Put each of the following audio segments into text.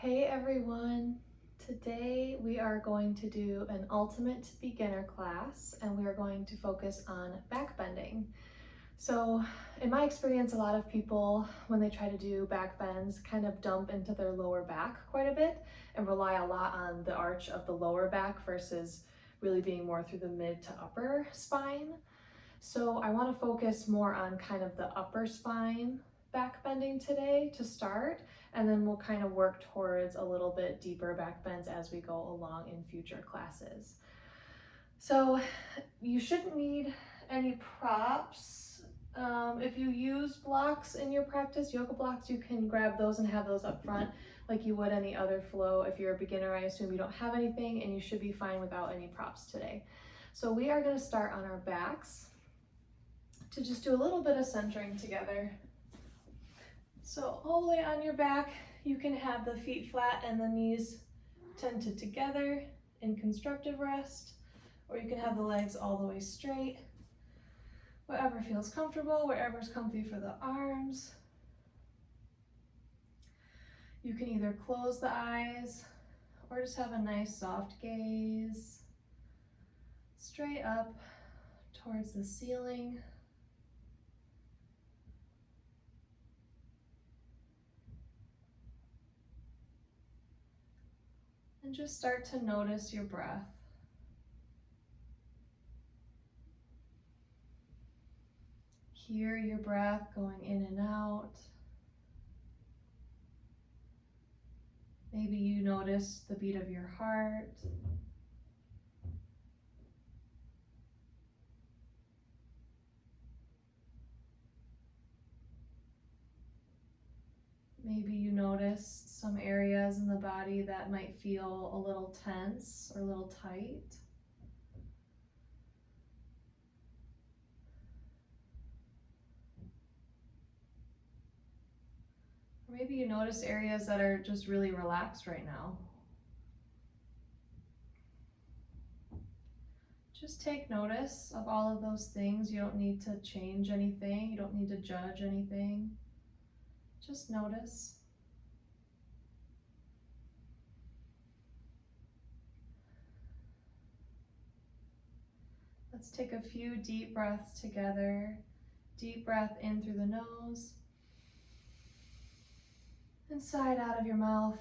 Hey everyone! Today we are going to do an ultimate beginner class and we are going to focus on backbending. So in my experience, a lot of people when they try to do back bends kind of dump into their lower back quite a bit and rely a lot on the arch of the lower back versus really being more through the mid to upper spine. So I want to focus more on kind of the upper spine back bending today to start, and then we'll kind of work towards a little bit deeper back bends as we go along in future classes. So you shouldn't need any props. If you use blocks in your practice, yoga blocks, you can grab those and have those up front like you would any other flow. If you're a beginner, I assume you don't have anything and you should be fine without any props today. So we are going to start on our backs to just do a little bit of centering together. So all the way on your back, you can have the feet flat and the knees tented together in constructive rest, or you can have the legs all the way straight. Whatever feels comfortable, wherever's comfy for the arms. You can either close the eyes or just have a nice soft gaze straight up towards the ceiling. And just start to notice your breath. Hear your breath going in and out. Maybe you notice the beat of your heart. Maybe you notice some areas in the body that might feel a little tense or a little tight. Or maybe you notice areas that are just really relaxed right now. Just take notice of all of those things. You don't need to change anything. You don't need to judge anything. Just notice. Let's take a few deep breaths together. Deep breath in through the nose. And sigh out of your mouth.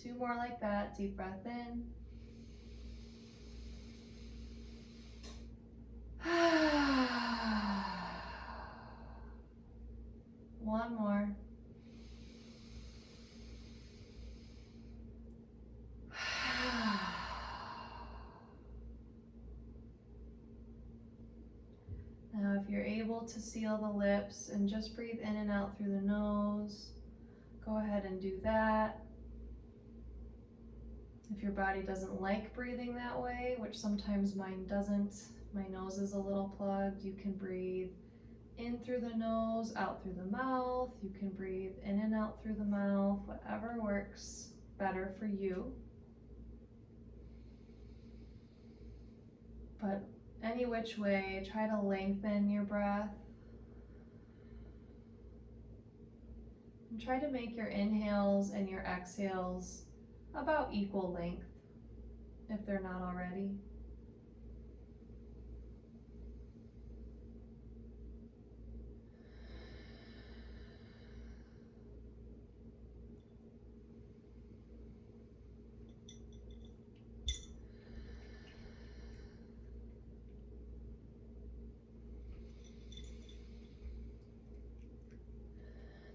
2 more like that. Deep breath in. One more. Now, if you're able to seal the lips and just breathe in and out through the nose, go ahead and do that. If your body doesn't like breathing that way, which sometimes mine doesn't, my nose is a little plugged, you can breathe in through the nose, out through the mouth. You can breathe in and out through the mouth, whatever works better for you. But any which way, try to lengthen your breath. And try to make your inhales and your exhales about equal length, if they're not already.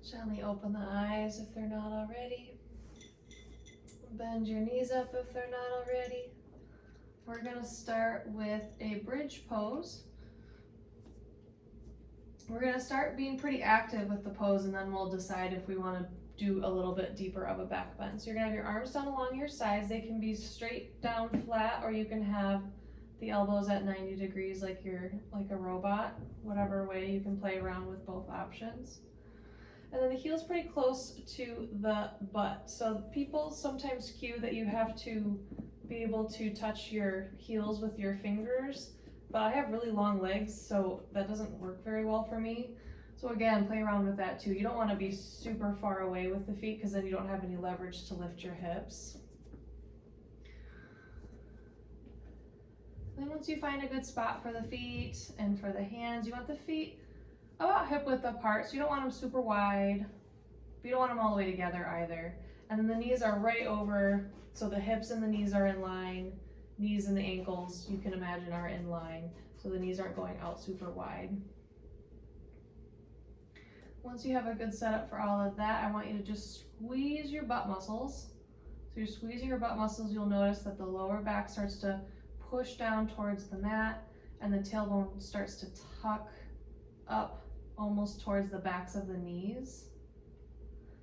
Gently open the eyes if they're not already. Bend your knees up if they're not already. We're going to start with a bridge pose. We're going to start being pretty active with the pose, and then we'll decide if we want to do a little bit deeper of a back bend. So you're going to have your arms down along your sides. They can be straight down flat, or you can have the elbows at 90 degrees like you're like a robot. Whatever way, you can play around with both options. And then the heel's pretty close to the butt. So people sometimes cue that you have to be able to touch your heels with your fingers, but I have really long legs, so that doesn't work very well for me. So again, play around with that too. You don't want to be super far away with the feet because then you don't have any leverage to lift your hips. Then once you find a good spot for the feet and for the hands, you want the feet about hip width apart, so you don't want them super wide, but you don't want them all the way together either. And then the knees are right over, so the hips and the knees are in line, knees and the ankles, you can imagine, are in line, so the knees aren't going out super wide. Once you have a good setup for all of that, I want you to just squeeze your butt muscles. So you're squeezing your butt muscles, you'll notice that the lower back starts to push down towards the mat and the tailbone starts to tuck up almost towards the backs of the knees.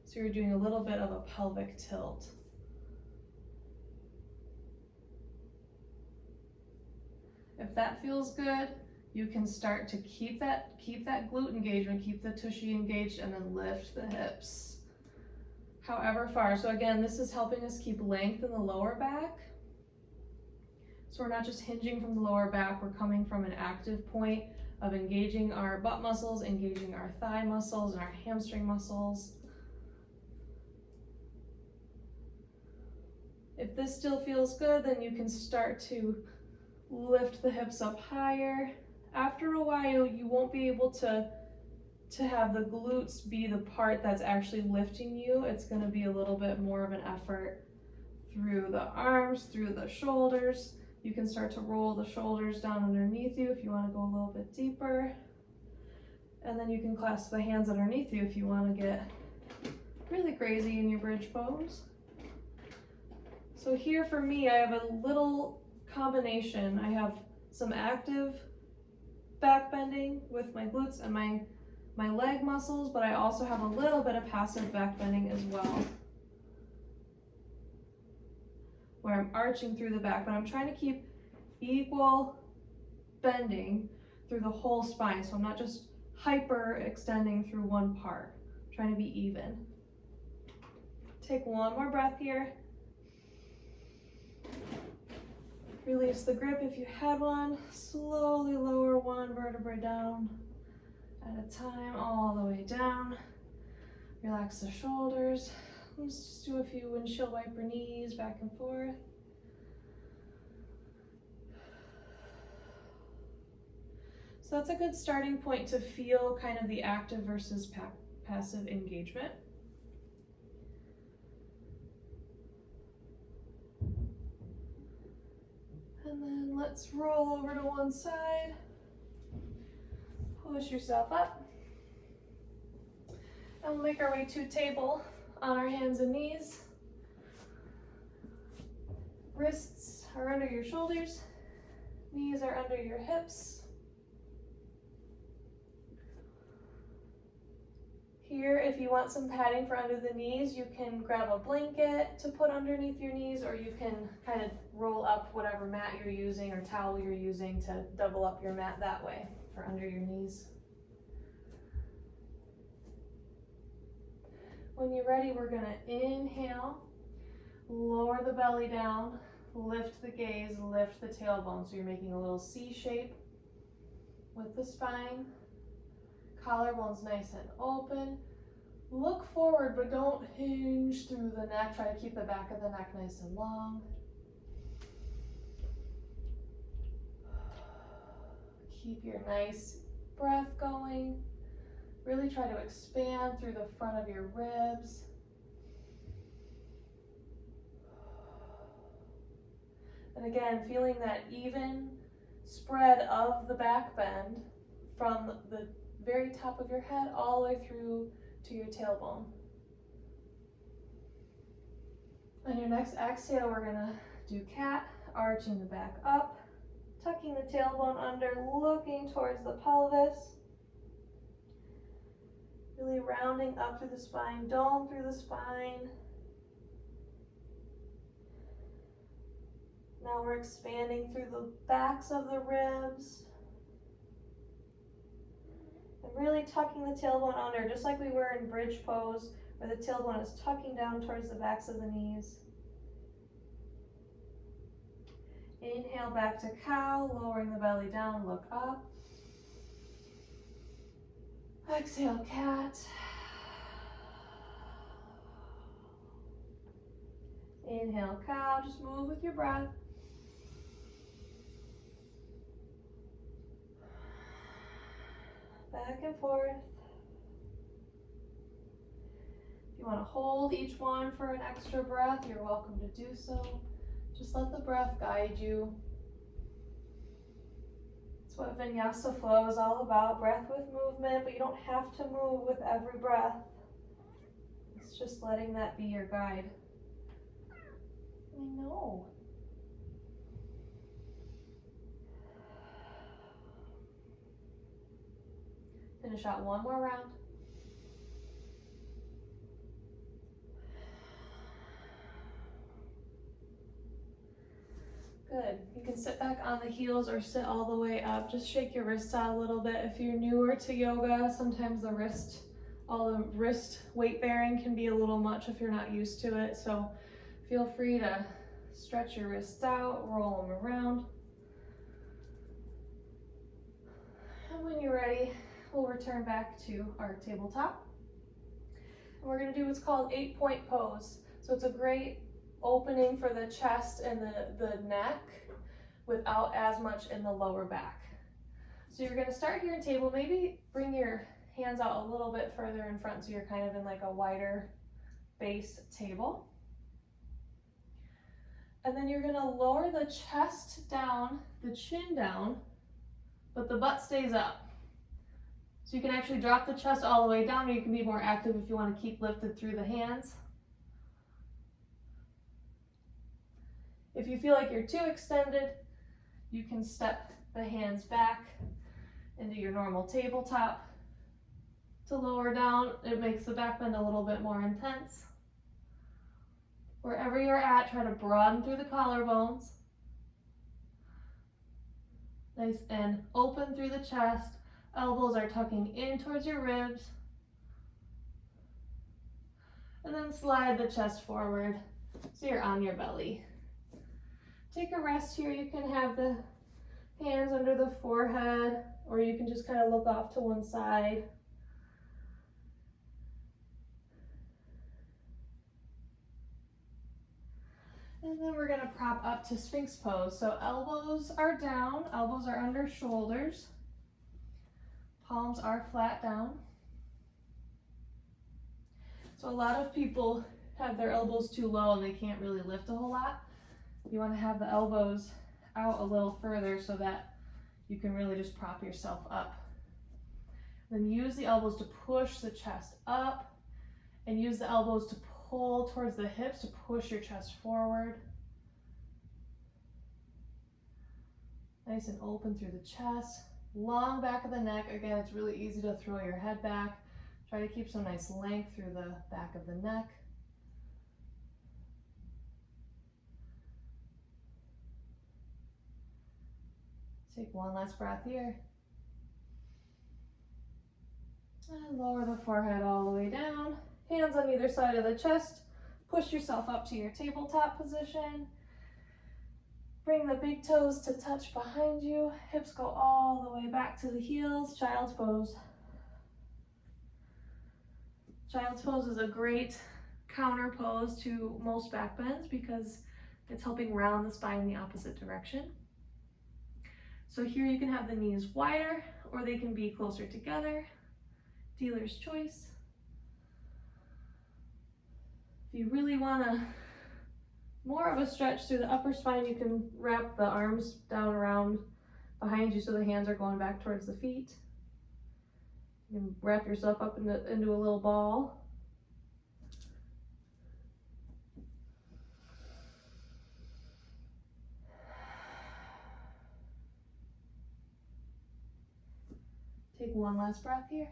So you're doing a little bit of a pelvic tilt. If that feels good, you can start to keep that glute engagement, keep the tushy engaged, and then lift the hips however far. So again, this is helping us keep length in the lower back. So we're not just hinging from the lower back, we're coming from an active point of engaging our butt muscles, engaging our thigh muscles and our hamstring muscles. If this still feels good, then you can start to lift the hips up higher. After a while, you won't be able to have the glutes be the part that's actually lifting you. It's going to be a little bit more of an effort through the arms, through the shoulders. You can start to roll the shoulders down underneath you if you want to go a little bit deeper. And then you can clasp the hands underneath you if you want to get really crazy in your bridge pose. So here for me, I have a little combination. I have some active back bending with my glutes and my leg muscles, but I also have a little bit of passive back bending as well, where I'm arching through the back, but I'm trying to keep equal bending through the whole spine. So I'm not just hyper extending through one part, I'm trying to be even. Take one more breath here. Release the grip if you had one. Slowly lower one vertebrae down at a time, all the way down. Relax the shoulders. Let's just do a few windshield wiper knees back and forth. So that's a good starting point to feel kind of the active versus passive engagement. And then let's roll over to one side. Push yourself up. And we'll make our way to table on our hands and knees. Wrists are under your shoulders. Knees are under your hips. Here, if you want some padding for under the knees, you can grab a blanket to put underneath your knees, or you can kind of roll up whatever mat you're using or towel you're using to double up your mat that way for under your knees. When you're ready, we're going to inhale, lower the belly down, lift the gaze, lift the tailbone. So you're making a little C shape with the spine. Collarbone's nice and open. Look forward, but don't hinge through the neck. Try to keep the back of the neck nice and long. Keep your nice breath going. Really try to expand through the front of your ribs. And again, feeling that even spread of the back bend from the very top of your head all the way through to your tailbone. On your next exhale, we're gonna do cat, arching the back up, tucking the tailbone under, looking towards the pelvis. Really rounding up through the spine, dome through the spine. Now we're expanding through the backs of the ribs. And really tucking the tailbone under, just like we were in bridge pose, where the tailbone is tucking down towards the backs of the knees. Inhale back to cow, lowering the belly down, look up. Exhale, cat. Inhale, cow. Just move with your breath. Back and forth. If you want to hold each one for an extra breath, you're welcome to do so. Just let the breath guide you. That's what Vinyasa flow is all about, breath with movement, but you don't have to move with every breath. It's just letting that be your guide. I know. Finish out one more round. Good. You can sit back on the heels or sit all the way up. Just shake your wrists out a little bit. If you're newer to yoga, sometimes all the wrist weight bearing can be a little much if you're not used to it. So feel free to stretch your wrists out, roll them around. And when you're ready, we'll return back to our tabletop. And we're going to do what's called 8-point pose. So it's a great opening for the chest and the neck without as much in the lower back. So you're going to start here in table. Maybe bring your hands out a little bit further in front so you're kind of in like a wider base table. And then you're going to lower the chest down, the chin down, but the butt stays up. So you can actually drop the chest all the way down, or you can be more active if you want to keep lifted through the hands. If you feel like you're too extended, you can step the hands back into your normal tabletop to lower down. It makes the back bend a little bit more intense. Wherever you're at, try to broaden through the collarbones. Nice and open through the chest. Elbows are tucking in towards your ribs. And then slide the chest forward so you're on your belly. Take a rest here. You can have the hands under the forehead, or you can just kind of look off to one side. And then we're going to prop up to Sphinx pose. So elbows are down, elbows are under shoulders, palms are flat down. So a lot of people have their elbows too low and they can't really lift a whole lot. You want to have the elbows out a little further so that you can really just prop yourself up. Then use the elbows to push the chest up, and use the elbows to pull towards the hips to push your chest forward. Nice and open through the chest. Long back of the neck. Again, it's really easy to throw your head back. Try to keep some nice length through the back of the neck. Take one last breath here. And lower the forehead all the way down. Hands on either side of the chest. Push yourself up to your tabletop position. Bring the big toes to touch behind you. Hips go all the way back to the heels. Child's pose. Child's pose is a great counter pose to most back bends because it's helping round the spine the opposite direction. So here you can have the knees wider or they can be closer together. Dealer's choice. If you really want more of a stretch through the upper spine, you can wrap the arms down around behind you so the hands are going back towards the feet. You can wrap yourself up into a little ball. Take one last breath here.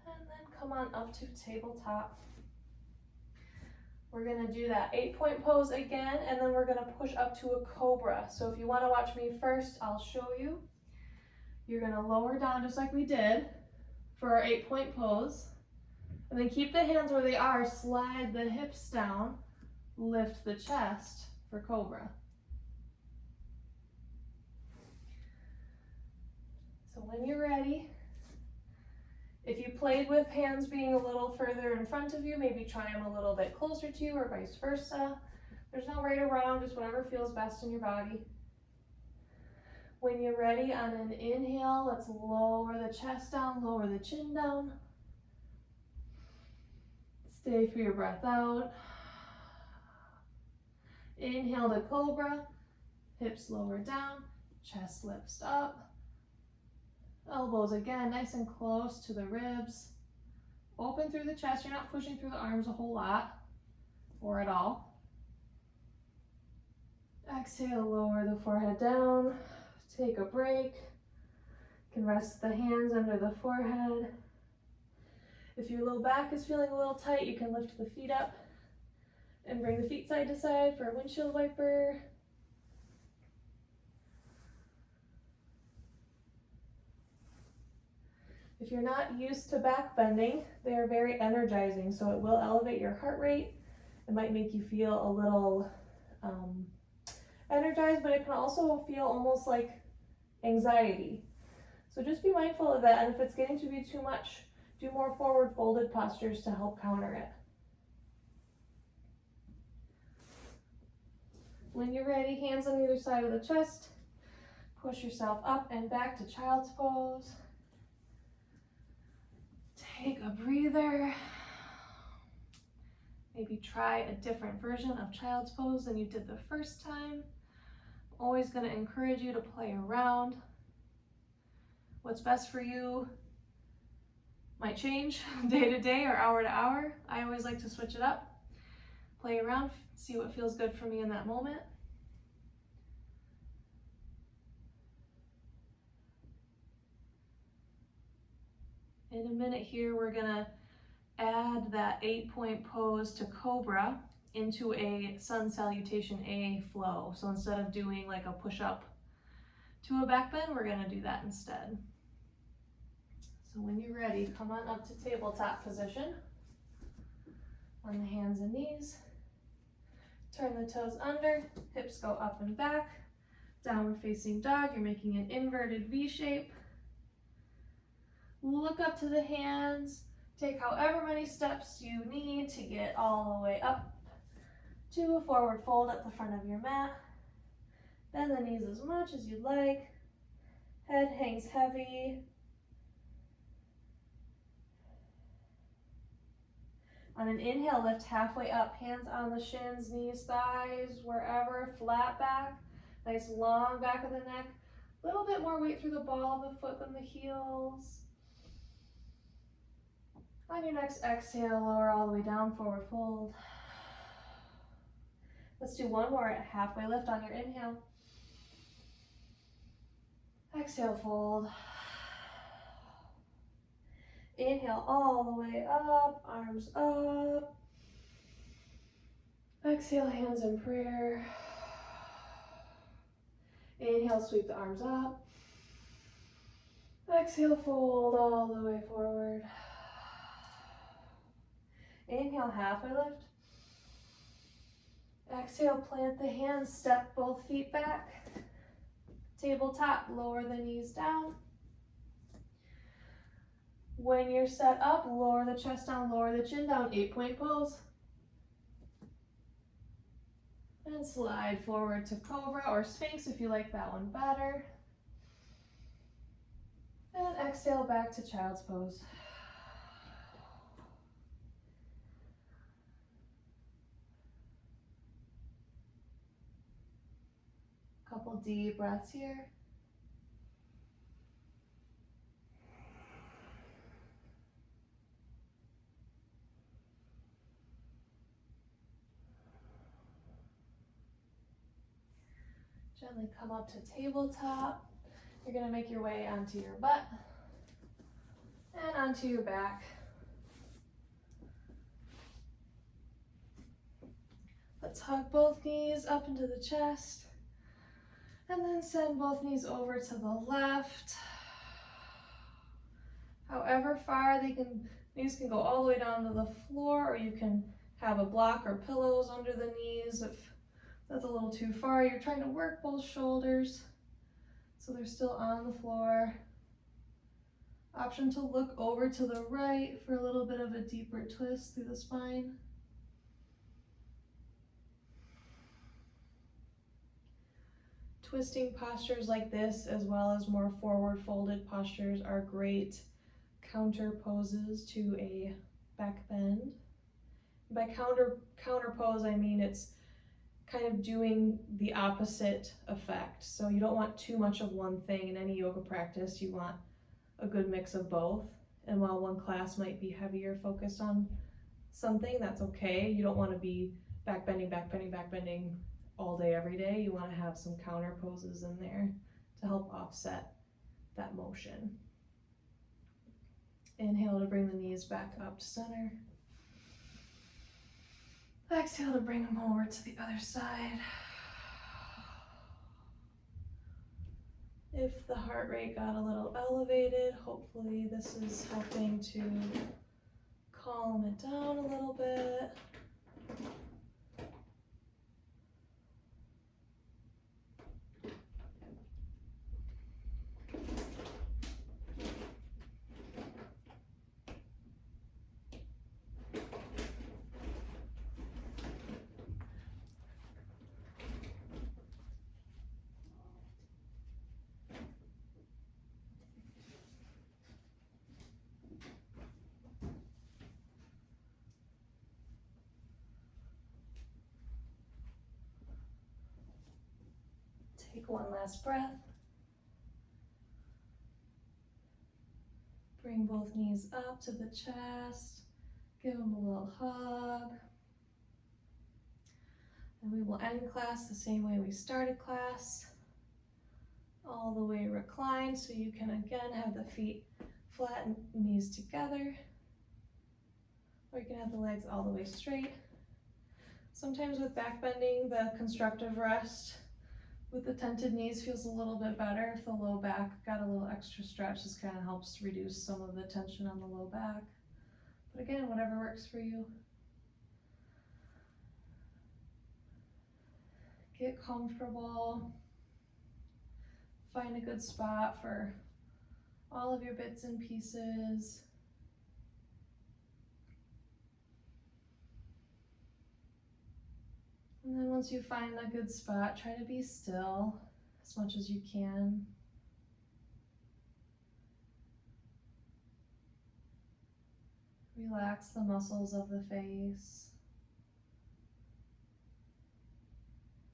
And then come on up to tabletop. We're going to do that 8-point pose again, and then we're going to push up to a cobra. So if you want to watch me first, I'll show you. You're going to lower down just like we did for our 8-point pose. And then keep the hands where they are, slide the hips down, lift the chest for cobra. when you're ready, if you played with hands being a little further in front of you, maybe try them a little bit closer to you or vice versa. There's no right or wrong, just whatever feels best in your body. When you're ready, on an inhale, let's lower the chest down, lower the chin down. Stay for your breath out. Inhale to cobra, hips lower down, chest lifts up. Elbows again, nice and close to the ribs. Open through the chest, you're not pushing through the arms a whole lot, or at all. Exhale, lower the forehead down, take a break. You can rest the hands under the forehead. If your low back is feeling a little tight, you can lift the feet up and bring the feet side to side for a windshield wiper. If you're not used to back bending, they are very energizing, so it will elevate your heart rate. It might make you feel a little energized, but it can also feel almost like anxiety. So just be mindful of that, and if it's getting to be too much, do more forward folded postures to help counter it. When you're ready, hands on either side of the chest, push yourself up and back to child's pose. Take a breather. Maybe try a different version of child's pose than you did the first time. I'm always going to encourage you to play around. What's best for you might change day to day or hour to hour. I always like to switch it up, play around, see what feels good for me in that moment. In a minute here, we're gonna add that 8-point pose to Cobra into a Sun Salutation A flow. So instead of doing like a push-up to a back bend, we're gonna do that instead. So when you're ready, come on up to tabletop position on the hands and knees. Turn the toes under, hips go up and back. Downward facing dog, you're making an inverted V shape. Look up to the hands. Take however many steps you need to get all the way up to a forward fold at the front of your mat. Bend the knees as much as you'd like. Head hangs heavy. On an inhale, lift halfway up, hands on the shins, knees, thighs, wherever, flat back. Nice long back of the neck. A little bit more weight through the ball of the foot than the heels. On your next exhale, lower all the way down, forward fold. Let's do one more at halfway lift on your inhale. Exhale, fold. Inhale all the way up, arms up. Exhale, hands in prayer. Inhale, sweep the arms up. Exhale, fold all the way forward. Inhale, halfway lift. Exhale, plant the hands, step both feet back. Tabletop, lower the knees down. When you're set up, lower the chest down, lower the chin down, 8-point pose. And slide forward to Cobra or Sphinx if you like that one better. And exhale back to Child's Pose. Couple deep breaths here. Gently come up to tabletop. You're going to make your way onto your butt and onto your back. Let's hug both knees up into the chest and then send both knees over to the left. However far knees can go all the way down to the floor, or you can have a block or pillows under the knees if that's a little too far. You're trying to work both shoulders so they're still on the floor. Option to look over to the right for a little bit of a deeper twist through the spine. Twisting postures like this, as well as more forward folded postures, are great counter poses to a back bend. By counter pose, I mean it's kind of doing the opposite effect. So you don't want too much of one thing in any yoga practice. You want a good mix of both. And while one class might be heavier focused on something, that's okay. You don't want to be backbending all day, every day. You want to have some counter poses in there to help offset that motion. Inhale to bring the knees back up to center. Exhale to bring them over to the other side. If the heart rate got a little elevated, hopefully this is helping to calm it down a little bit. Take one last breath. Bring both knees up to the chest. Give them a little hug. And we will end class the same way we started class. All the way reclined, so you can again have the feet flat and knees together. Or you can have the legs all the way straight. Sometimes with back bending, the constructive rest with the tented knees feels a little bit better. If the low back got a little extra stretch, this kind of helps reduce some of the tension on the low back. But again, whatever works for you. Get comfortable. Find a good spot for all of your bits and pieces. And then once you find a good spot, try to be still as much as you can. Relax the muscles of the face.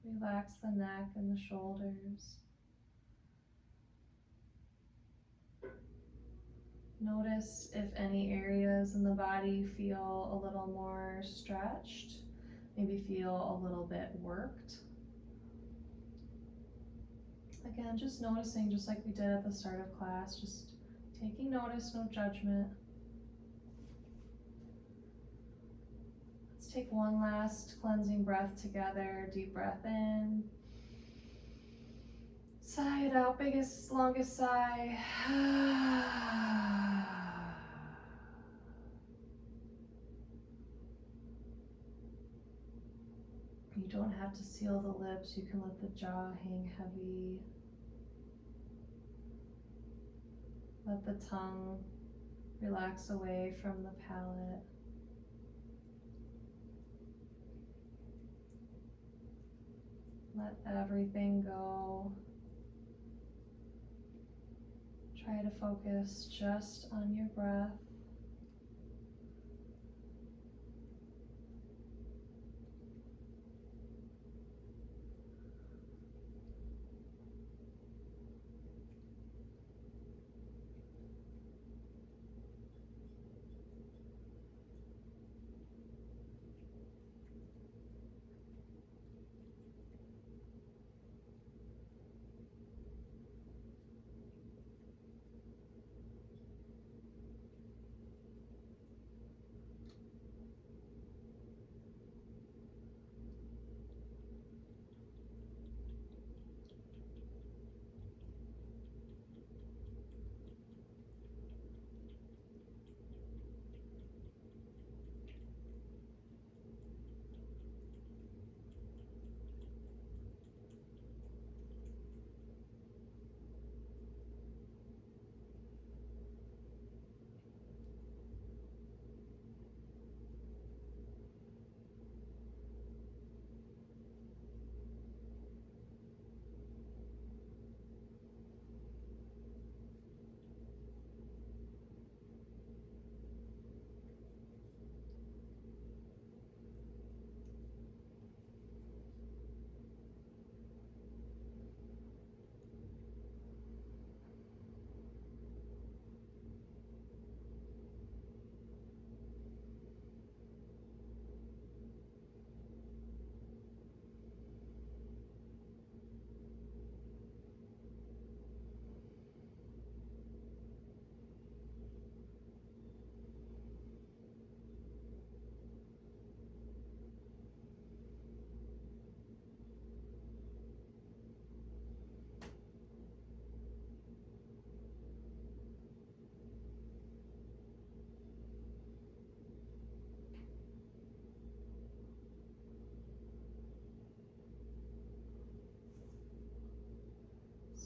Relax the neck and the shoulders. Notice if any areas in the body feel a little more stretched, maybe feel a little bit worked. Again, just noticing, just like we did at the start of class, just taking notice, no judgment. Let's take one last cleansing breath together. Deep breath in. Sigh it out, biggest, longest sigh. You don't have to seal the lips. You can let the jaw hang heavy. Let the tongue relax away from the palate. Let everything go. Try to focus just on your breath.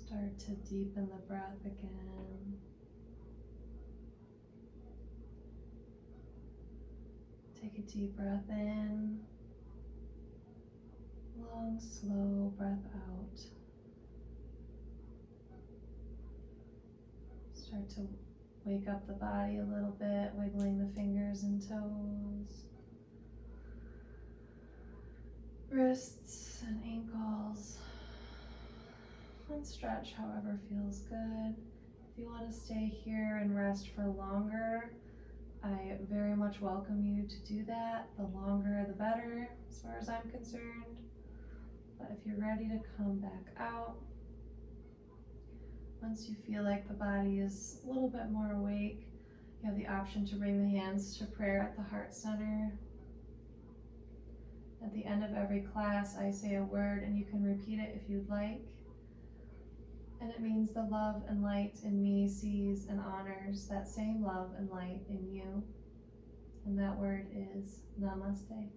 Start to deepen the breath again. Take a deep breath in. Long, slow breath out. Start to wake up the body a little bit, wiggling the fingers and toes, wrists and ankles, and stretch however feels good. If you want to stay here and rest for longer, I very much welcome you to do that. The longer the better, as far as I'm concerned. But if you're ready to come back out, once you feel like the body is a little bit more awake, you have the option to bring the hands to prayer at the heart center. At the end of every class, I say a word and you can repeat it if you'd like. And it means the love and light in me sees and honors that same love and light in you. And that word is Namaste.